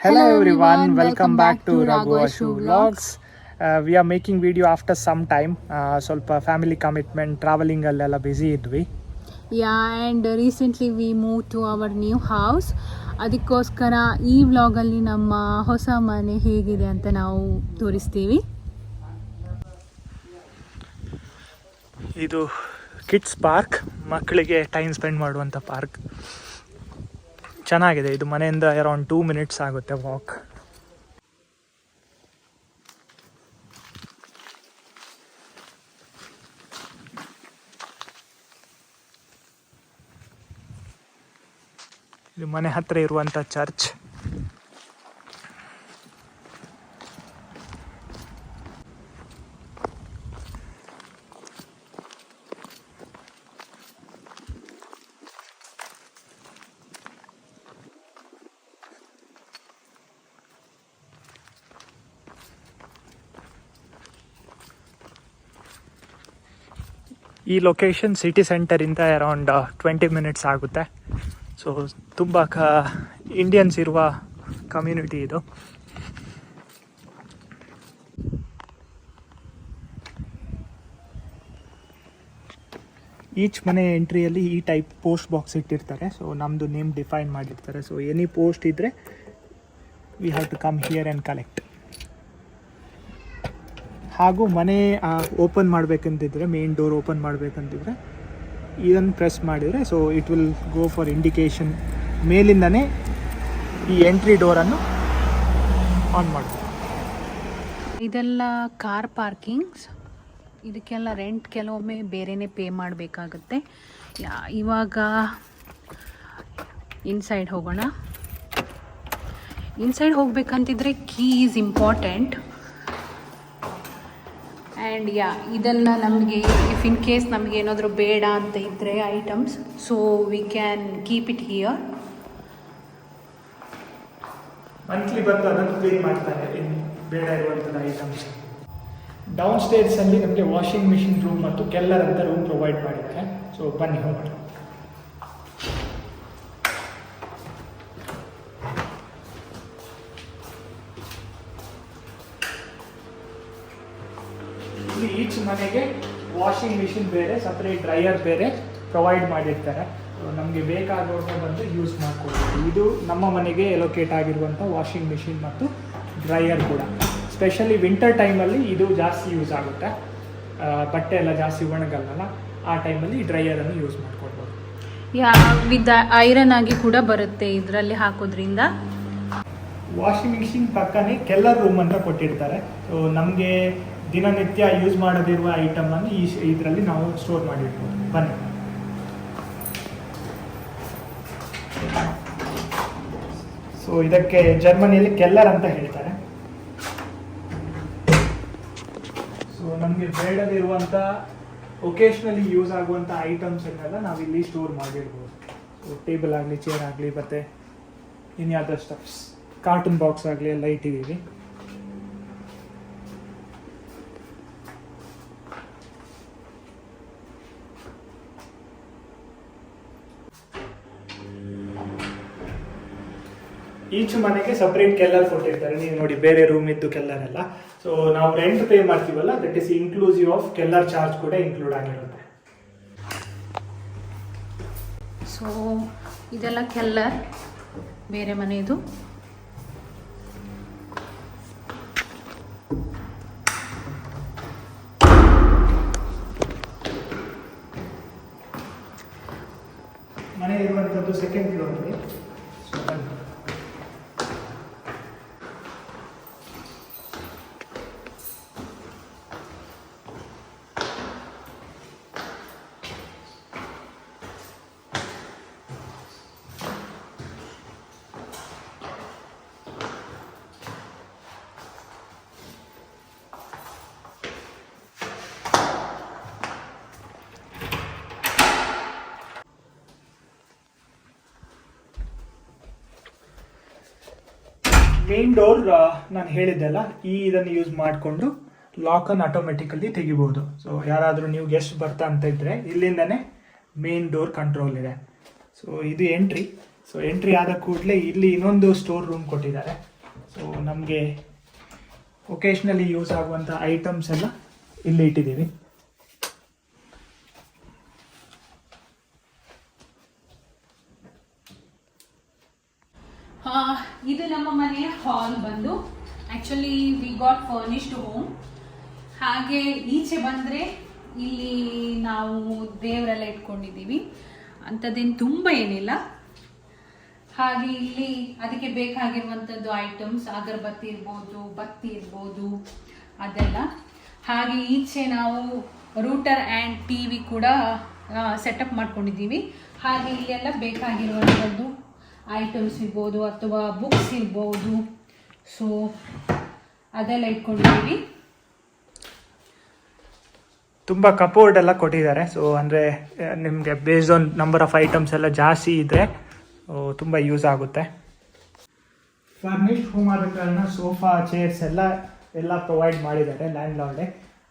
Hello everyone, welcome back to Raghu Ashu Vlogs. We are making video after some time. ಸ್ವಲ್ಪ family commitment travelling ಅಲ್ಲೆಲ್ಲ busy ಇದ್ವಿ. And recently we move to our new house. ಅದಕ್ಕೋಸ್ಕರ ಈ ವ್ಲಾಗಲ್ಲಿ ನಮ್ಮ ಹೊಸ ಮನೆ ಹೇಗಿದೆ ಅಂತ ನಾವು ತೋರಿಸ್ತೀವಿ. ಇದು ಕಿಡ್ಸ್ ಪಾರ್ಕ್, ಮಕ್ಕಳಿಗೆ ಟೈಮ್ ಸ್ಪೆಂಡ್ ಮಾಡುವಂಥ ಪಾರ್ಕ್. ಚೆನ್ನಾಗಿದೆ. ಇದು ಮನೆಯಿಂದ ಅರೌಂಡ್ 2 minutes ಆಗುತ್ತೆ ವಾಕ್. ಇದು ಮನೆ ಹತ್ರ ಇರುವಂಥ ಚರ್ಚ್. ಈ ಲೊಕೇಶನ್ ಸಿಟಿ ಸೆಂಟರಿಂದ ಅರೌಂಡ್ 20 minutes ಆಗುತ್ತೆ. ಸೊ ತುಂಬ ಇಂಡಿಯನ್ಸ್ ಇರುವ ಕಮ್ಯುನಿಟಿ ಇದು. ಈಚ್ ಮನೆ ಎಂಟ್ರಿಯಲ್ಲಿ ಈ ಟೈಪ್ ಪೋಸ್ಟ್ ಬಾಕ್ಸ್ ಇಟ್ಟಿರ್ತಾರೆ. ಸೊ ನಮ್ಮದು ನೇಮ್ ಡಿಫೈನ್ ಮಾಡಿರ್ತಾರೆ. ಸೊ ಎನಿ ಪೋಸ್ಟ್ ಇದ್ದರೆ we have to come here and collect. ಹಾಗೂ ಮನೆ ಓಪನ್ ಮಾಡಬೇಕಂತಿದ್ರೆ, ಮೇನ್ ಡೋರ್ ಓಪನ್ ಮಾಡಬೇಕಂತಿದ್ರೆ ಇದನ್ನು ಪ್ರೆಸ್ ಮಾಡಿದರೆ so it will go for indication. ಮೇಲಿಂದನೇ ಈ ಎಂಟ್ರಿ ಡೋರನ್ನು ಆನ್ ಮಾಡಬೇಕು. ಇದೆಲ್ಲ ಕಾರ್ ಪಾರ್ಕಿಂಗ್ಸ್. ಇದಕ್ಕೆಲ್ಲ ರೆಂಟ್ ಕೆಲವೊಮ್ಮೆ ಬೇರೆಯೇ ಪೇ ಮಾಡಬೇಕಾಗುತ್ತೆ. ಇವಾಗ ಇನ್ಸೈಡ್ ಹೋಗೋಣ. ಇನ್ಸೈಡ್ ಹೋಗ್ಬೇಕಂತಿದ್ರೆ ಕೀ ಈಸ್ ಇಂಪಾರ್ಟೆಂಟ್. ಆ್ಯಂಡ್ ಇದೆಲ್ಲ ನಮಗೆ ಇಫ್ ಇನ್ ಕೇಸ್ ನಮಗೆ ಏನಾದರೂ ಬೇಡ ಅಂತ ಇದ್ದರೆ items, so we can keep it here. Monthly ಬಂದು ಅದನ್ನು ಕ್ಲೀನ್ ಮಾಡ್ತಾರೆ ಬೇಡ ಇರುವಂಥದ್ದು ಐಟಮ್ಸ್. ಡೌನ್ ಸ್ಟೇರ್ಸಲ್ಲಿ ನಮಗೆ ವಾಷಿಂಗ್ ಮಿಷಿನ್ ರೂಮ್ ಮತ್ತು ಕೆಲ್ಲರ್ ಅಂತ ರೂಮ್ ಪ್ರೊವೈಡ್ ಮಾಡಿದ್ದಾರೆ. ಸೊ ಬನ್ನಿ ಹೋಗೋಣ. ಈಚ್ ಮನೆಗೆ ವಾಷಿಂಗ್ ಮಿಷಿನ್ ಬೇರೆ, ಸಪ್ರೇಟ್ ಡ್ರೈಯರ್ ಬೇರೆ ಪ್ರೊವೈಡ್ ಮಾಡಿರ್ತಾರೆ. ನಮಗೆ ಬೇಕಾದವ್ರನ್ನ ಬಂದು ಯೂಸ್ ಮಾಡ್ಕೊಳ್ಬೋದು. ಇದು ನಮ್ಮ ಮನೆಗೆ ಎಲೋಕೇಟ್ ಆಗಿರುವಂಥ ವಾಷಿಂಗ್ ಮಿಷಿನ್ ಮತ್ತು ಡ್ರೈಯರ್ ಕೂಡ. ಸ್ಪೆಷಲಿ ವಿಂಟರ್ ಟೈಮಲ್ಲಿ ಇದು ಜಾಸ್ತಿ ಯೂಸ್ ಆಗುತ್ತೆ. ಬಟ್ಟೆ ಎಲ್ಲ ಜಾಸ್ತಿ ಒಣಗಲ್ಲ, ಆ ಟೈಮಲ್ಲಿ ಡ್ರೈಯರನ್ನು ಯೂಸ್ ಮಾಡ್ಕೊಳ್ಬೋದು. ವಿತ್ ಐರನ್ ಆಗಿ ಕೂಡ ಬರುತ್ತೆ ಇದರಲ್ಲಿ ಹಾಕೋದ್ರಿಂದ. ವಾಷಿಂಗ್ ಮಿಷಿನ್ ಪಕ್ಕನೇ ಕೆಲ್ಲರ್ ರೂಮ್ ಅಂತ ಕೊಟ್ಟಿರ್ತಾರೆ. ಸೊ ನಮಗೆ ದಿನನಿತ್ಯ ಯೂಸ್ ಮಾಡದಿರುವ ಐಟಮನ್ನು ಇದರಲ್ಲಿ ನಾವು ಸ್ಟೋರ್ ಮಾಡಿರ್ಬೋದು. ಬನ್ನಿ. ಸೊ ಇದಕ್ಕೆ ಜರ್ಮನಿಯಲ್ಲಿ ಕೆಲ್ಲರ್ ಅಂತ ಹೇಳ್ತಾರೆ. ಸೊ ನಮಗೆ ಬೇಡದಿರುವಂಥ ಒಕೇಶ್ನಲಿ ಯೂಸ್ ಆಗುವಂಥ ಐಟಮ್ಸ್ ಎಲ್ಲ ನಾವಿಲ್ಲಿ ಸ್ಟೋರ್ ಮಾಡಿರ್ಬೋದು. ಸೊ ಟೇಬಲ್ ಆಗಲಿ, ಚೇರ್ ಆಗಲಿ, ಮತ್ತು ಇನ್ಯಾವುದೋ ಸ್ಟಫ್ಸ್, ಕಾರ್ಟೂನ್ ಬಾಕ್ಸ್ ಆಗಲಿ ಎಲ್ಲ ಇಟ್ಟಿದ್ದೀವಿ. ಈಚ್ ಮನೆಗೆ ಸಪ್ರೇಟ್ ಕೆಲ್ಲರ್ ಕೊಟ್ಟಿರ್ತಾರೆ. ನೀವು ನೋಡಿ, ಬೇರೆ ರೂಮ್ ಇದ್ದು ಕೆಲ್ಲರ್ ಎಲ್ಲ. ಸೊ ನಾವು ರೆಂಟ್ ಪೇ ಮಾಡ್ತೀವಲ್ಲ, that is inclusive of Keller charge ಕೂಡ ಇನ್ಕ್ಲೂಡ್ ಆಗಿರುತ್ತೆ. ಸೊ ಇದೆಲ್ಲ ಕೆಲ್ಲರ್ ಬೇರೆ ಮನೆಯದು. ಮನೆ ಇರುವಂಥದ್ದು ಸೆಕೆಂಡ್ ಫ್ಲೋರ್ಗೆ. ಮೇನ್ ಡೋರ್ ನಾನು ಹೇಳಿದ್ದೆಲ್ಲ, ಇದನ್ನು ಯೂಸ್ ಮಾಡಿಕೊಂಡು ಲಾಕನ್ನು ಆಟೋಮೆಟಿಕಲಿ ತೆಗಿಬೋದು. ಸೊ ಯಾರಾದರೂ ನೀವು ಗೆಸ್ಟ್ ಬರ್ತಾ ಅಂತ ಇದ್ದರೆ ಇಲ್ಲಿಂದನೇ ಮೇನ್ ಡೋರ್ ಕಂಟ್ರೋಲ್ ಇದೆ. ಸೊ ಇದು ಎಂಟ್ರಿ. ಸೊ ಎಂಟ್ರಿ ಆದ ಕೂಡಲೇ ಇಲ್ಲಿ ಇನ್ನೊಂದು ಸ್ಟೋರ್ ರೂಮ್ ಕೊಟ್ಟಿದ್ದಾರೆ. ಸೊ ನಮಗೆ ಒಕೇಶ್ನಲಿ ಯೂಸ್ ಆಗುವಂಥ ಐಟಮ್ಸ್ ಎಲ್ಲ ಇಲ್ಲಿ ಇಟ್ಟಿದ್ದೀವಿ. ಇದು ನಮ್ಮ ಮನೆಯ ಹಾಲ್ ಬಂದು actually we got furnished home. ಹಾಗೆ ಈಚೆ ಬಂದರೆ ಇಲ್ಲಿ ನಾವು ದೇವರೆಲ್ಲ ಇಟ್ಕೊಂಡಿದ್ದೀವಿ, ಅಂಥದ್ದೇನು ತುಂಬ ಏನಿಲ್ಲ. ಹಾಗೆ ಇಲ್ಲಿ ಅದಕ್ಕೆ ಬೇಕಾಗಿರುವಂಥದ್ದು ಐಟಮ್ಸ್, ಅಗರಬತ್ತಿ ಇರ್ಬೋದು, ಬತ್ತಿ ಇರ್ಬೋದು, ಅದೆಲ್ಲ. ಹಾಗೆ ಈಚೆ ನಾವು ರೂಟರ್ ಆ್ಯಂಡ್ ಟಿ ವಿ ಕೂಡ ಸೆಟಪ್ ಮಾಡ್ಕೊಂಡಿದ್ದೀವಿ. ಹಾಗೆ ಇಲ್ಲೆಲ್ಲ ಬೇಕಾಗಿರುವಂಥದ್ದು ಐಟಮ್ಸ್ ಇರ್ಬೋದು ಅಥವಾ ಬುಕ್ಸ್ ಇರ್ಬೋದು, ಸೊ ಅದೆಲ್ಲ ಇಟ್ಕೊಂಡಿದ್ದೀವಿ. ತುಂಬ ಕಪೋರ್ಡ್ ಎಲ್ಲ ಕೊಟ್ಟಿದ್ದಾರೆ. ಸೊ ಅಂದರೆ ನಿಮಗೆ based on number of items ಎಲ್ಲ ಜಾಸ್ತಿ ಇದ್ದರೆ ತುಂಬ ಯೂಸ್ ಆಗುತ್ತೆ. ಫರ್ನಿಶ್ಡ್ ಹೋಮ್ ಆದ ಕಾರಣ ಸೋಫಾ, ಚೇರ್ಸ್ ಎಲ್ಲ ಪ್ರೊವೈಡ್ ಮಾಡಿದ್ದಾರೆ ಲ್ಯಾಂಡ್ ಲಾರ್ಡೆ.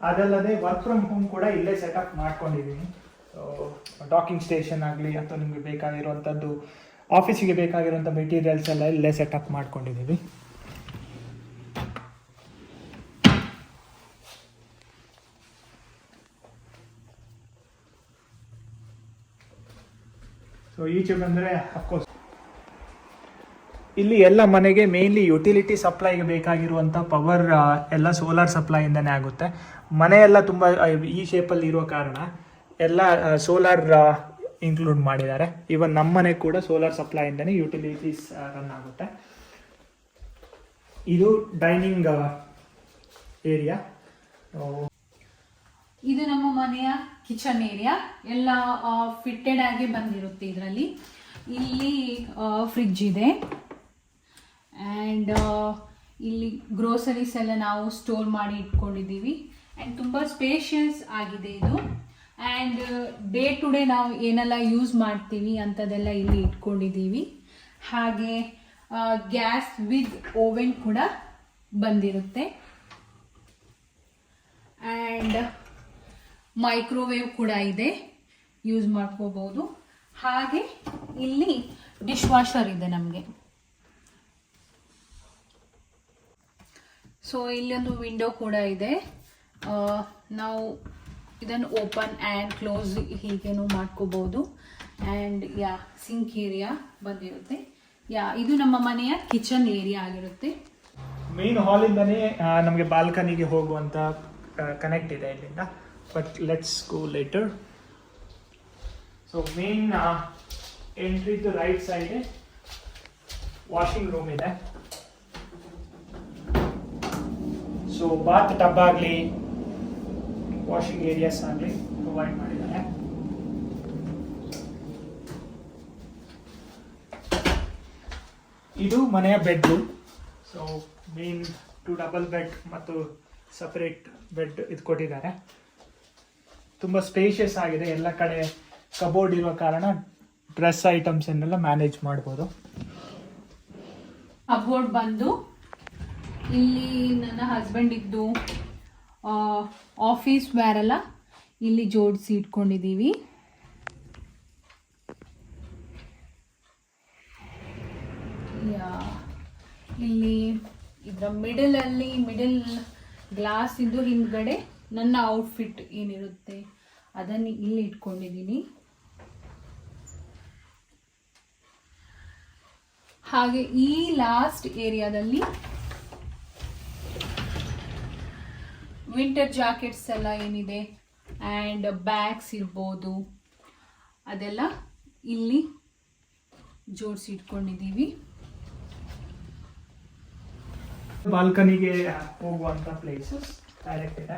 ಅದಲ್ಲದೆ ವರ್ಕ್ ಫ್ರಮ್ ಹೋಮ್ ಕೂಡ ಇಲ್ಲೇ ಸೆಟಪ್ ಮಾಡ್ಕೊಂಡಿದ್ದೀನಿ. ಟಾಕಿಂಗ್ ಸ್ಟೇಷನ್ ಆಗಲಿ ಅಥವಾ ನಿಮಗೆ ಬೇಕಾಗಿರುವಂಥದ್ದು ಆಫೀಸಿಗೆ ಬೇಕಾಗಿರುವಂಥ ಮೆಟೀರಿಯಲ್ಸ್ ಎಲ್ಲ ಇಲ್ಲೇ ಸೆಟಪ್ ಮಾಡ್ಕೊಂಡಿದ್ದೀವಿ. ಸೊ ಈಚೆ ಬಂದರೆ ಅಫ್ಕೋರ್ಸ್ ಇಲ್ಲಿ ಎಲ್ಲ ಮನೆಗೆ ಮೇನ್ಲಿ ಯುಟಿಲಿಟಿ ಸಪ್ಲೈಗೆ ಬೇಕಾಗಿರುವಂಥ ಪವರ್ ಎಲ್ಲ ಸೋಲಾರ್ ಸಪ್ಲೈಯಿಂದನೇ ಆಗುತ್ತೆ. ಮನೆಯೆಲ್ಲ ತುಂಬ ಈ ಶೇಪಲ್ಲಿ ಇರೋ ಕಾರಣ ಎಲ್ಲ ಸೋಲಾರ್ ಇನ್ಕ್ಲೂಡ್ ಮಾಡಿದ್ದಾರೆ. ಇವನ್ ನಮ್ಮ ಮನೆ ಕೂಡ ಸೋಲಾರ್ ಸಪ್ಲೈಯಿಂದನೇ ಯುಟಿಲಿಟೀಸ್ ರನ್ ಆಗುತ್ತೆ. ಇದು ಡೈನಿಂಗ್ ಏರಿಯಾ. ಇದು ನಮ್ಮ ಮನೆಯ ಕಿಚನ್ ಏರಿಯಾ. ಎಲ್ಲ ಫಿಟ್ಟೆಡ್ ಆಗಿ ಬಂದಿರುತ್ತೆ. ಇದರಲ್ಲಿ ಇಲ್ಲಿ ಫ್ರಿಡ್ಜ್ ಇದೆ ಆ್ಯಂಡ್ ಇಲ್ಲಿ ಗ್ರೋಸರೀಸ್ ಎಲ್ಲ ನಾವು ಸ್ಟೋರ್ ಮಾಡಿ ಇಟ್ಕೊಂಡಿದ್ದೀವಿ ಆ್ಯಂಡ್ ತುಂಬ ಸ್ಪೇಷಿಯಸ್ ಆಗಿದೆ ಇದು. ಆ್ಯಂಡ್ ಡೇ ಟು ಡೇ ನಾವು ಏನೆಲ್ಲ ಯೂಸ್ ಮಾಡ್ತೀವಿ ಅಂಥದ್ದೆಲ್ಲ ಇಲ್ಲಿ ಇಟ್ಕೊಂಡಿದ್ದೀವಿ. ಹಾಗೆ ಗ್ಯಾಸ್ ವಿತ್ ಓವೆನ್ ಕೂಡ ಬಂದಿರುತ್ತೆ ಆ್ಯಂಡ್ ಮೈಕ್ರೋವೇವ್ ಕೂಡ ಇದೆ, ಯೂಸ್ ಮಾಡ್ಕೋಬೋದು. ಹಾಗೆ ಇಲ್ಲಿ ಡಿಶ್ ವಾಷರ್ ಇದೆ ನಮಗೆ. ಸೊ ಇಲ್ಲೊಂದು ವಿಂಡೋ ಕೂಡ ಇದೆ. ನಾವು ಇದನ್ನು ಓಪನ್ ಆ್ಯಂಡ್ ಕ್ಲೋಸ್ ಹೀಗೇನು ಮಾಡ್ಕೋಬೋದು. ಆ್ಯಂಡ್ ಸಿಂಕ್ ಏರಿಯಾ ಬಂದಿರುತ್ತೆ. ಇದು ನಮ್ಮ ಮನೆಯ ಕಿಚನ್ ಏರಿಯಾ ಆಗಿರುತ್ತೆ. ಮೇನ್ ಹಾಲಿಂದನೇ ನಮಗೆ ಬಾಲ್ಕನಿಗೆ ಹೋಗುವಂಥ ಕನೆಕ್ಟ್ ಇದೆ ಇಲ್ಲಿಂದ. But let's go later. So main entry to right side washing room ಇದೆ. ಸೊ ಬಾತ್ ಟಬ್ ಆಗಲಿ ವಾಷಿಂಗ್ ಏರಿಯಾಸ್ ಆಗಲಿ ಪ್ರೊವೈಡ್ ಮಾಡಿದ್ದಾರೆ. ಇದು ಮನೆಯ bedroom. So main 2 double bed ಮತ್ತು ಸಪರೇಟ್ ಬೆಡ್ ಇದು ಕೊಟ್ಟಿದ್ದಾರೆ. ತುಂಬ ಸ್ಪೇಷಿಯಸ್ ಆಗಿದೆ. ಎಲ್ಲ ಕಡೆ ಕಬೋರ್ಡ್ ಇರೋ ಕಾರಣ ಡ್ರೆಸ್ ಐಟಮ್ಸ್ ಅನ್ನೆಲ್ಲ ಮ್ಯಾನೇಜ್ ಮಾಡ್ಬೋದು. ಕಬೋರ್ಡ್ ಬಂದು ಇಲ್ಲಿ ನನ್ನ ಹಸ್ಬೆಂಡ್ ಇದ್ದು ಆಫೀಸ್ ವೇರ್ ಎಲ್ಲ ಇಲ್ಲಿ ಜೋಡಿಸಿ ಇಟ್ಕೊಂಡಿದ್ದೀವಿ. ಇಲ್ಲಿ ಇದರ ಮಿಡಲ್ ಗ್ಲಾಸ್ ಇದ್ದು ಹಿಂದ್ಗಡೆ ನನ್ನ ಔಟ್ಫಿಟ್ ಏನಿರುತ್ತೆ ಅದನ್ನು ಇಲ್ಲಿ ಇಟ್ಕೊಂಡಿದ್ದೀನಿ. ಹಾಗೆ ಈ ಲಾಸ್ಟ್ ಏರಿಯಾದಲ್ಲಿ ವಿಂಟರ್ ಜಾಕೆಟ್ಸ್ ಎಲ್ಲ ಏನಿದೆ ಆ್ಯಂಡ್ ಬ್ಯಾಗ್ಸ್ ಇರ್ಬೋದು ಅದೆಲ್ಲ ಇಲ್ಲಿ ಜೋಡಿಸಿ ಇಟ್ಕೊಂಡಿದ್ದೀವಿ. ಬಾಲ್ಕನಿಗೆ ಹೋಗುವಂಥ ಪ್ಲೇಸಸ್ ಡೈರೆಕ್ಟ್ ಇದೆ.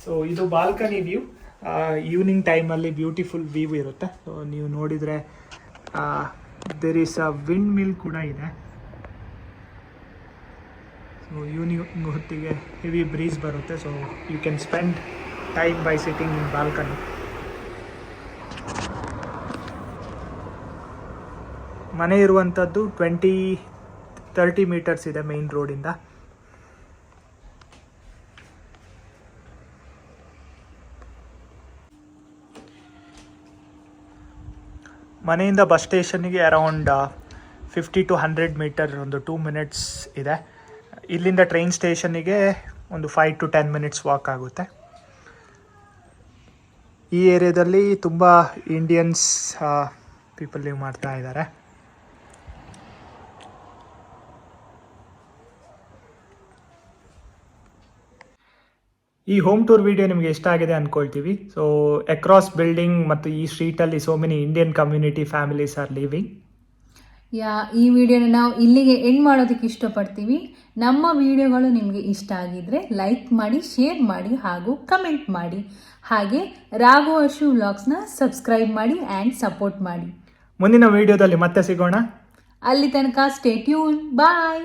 ಸೊ ಇದು ಬಾಲ್ಕನಿ ವ್ಯೂ. ಈವ್ನಿಂಗ್ ಟೈಮಲ್ಲಿ ಬ್ಯೂಟಿಫುಲ್ ವ್ಯೂ ಇರುತ್ತೆ. ಸೊ ನೀವು ನೋಡಿದರೆ there is a windmill ಕೂಡ ಇದೆ. ಸೊ ಈವ್ನಿಂಗ್ ಹೊತ್ತಿಗೆ ಹೆವಿ ಬ್ರೀಸ್ ಬರುತ್ತೆ. So you can spend time by sitting in balcony. ಮನೆ ಇರುವಂಥದ್ದು 20-30 ಮೀಟರ್ಸ್ ಇದೆ ಮೇನ್ ರೋಡಿಂದ. ಮನೆಯಿಂದ ಬಸ್ ಸ್ಟೇಷನ್ಗೆ ಅರೌಂಡ್ 50 to 100 ಮೀಟರ್ ಒಂದು 2 ಮಿನಿಟ್ಸ್ ಇದೆ. ಇಲ್ಲಿಂದ ಟ್ರೈನ್ ಸ್ಟೇಷನ್ನಿಗೆ ಒಂದು 5 to 10 ಮಿನಿಟ್ಸ್ ವಾಕ್ ಆಗುತ್ತೆ. ಈ ಏರಿಯಾದಲ್ಲಿ ತುಂಬ ಇಂಡಿಯನ್ಸ್ ಪೀಪಲ್ ಲಿವ್ ಮಾಡ್ತಾ ಇದ್ದಾರೆ. ಈ ಹೋಮ್ ಟೂರ್ ವಿಡಿಯೋ ನಿಮಗೆ ಇಷ್ಟ ಆಗಿದೆ ಅಂದ್ಕೊಳ್ತೀವಿ. ಸೊ ಅಕ್ರಾಸ್ ಬಿಲ್ಡಿಂಗ್ ಮತ್ತು ಈ ಸ್ಟ್ರೀಟಲ್ಲಿ so many Indian community families are living. ಈ ವಿಡಿಯೋನ ನಾವು ಇಲ್ಲಿಗೆ ಎಂಡ್ ಮಾಡೋದಕ್ಕೆ ಇಷ್ಟಪಡ್ತೀವಿ. ನಮ್ಮ ವಿಡಿಯೋಗಳು ನಿಮಗೆ ಇಷ್ಟ ಆಗಿದ್ರೆ ಲೈಕ್ ಮಾಡಿ, ಶೇರ್ ಮಾಡಿ ಹಾಗೂ ಕಮೆಂಟ್ ಮಾಡಿ. ಹಾಗೆ ರಾಘು ಅಶು ವ್ಲಾಗ್ಸ್ನ ಸಬ್ಸ್ಕ್ರೈಬ್ ಮಾಡಿ ಆ್ಯಂಡ್ ಸಪೋರ್ಟ್ ಮಾಡಿ. ಮುಂದಿನ ವಿಡಿಯೋದಲ್ಲಿ ಮತ್ತೆ ಸಿಗೋಣ. ಅಲ್ಲಿ ತನಕ ಸ್ಟೇ ಟ್ಯೂನ್. ಬಾಯ್.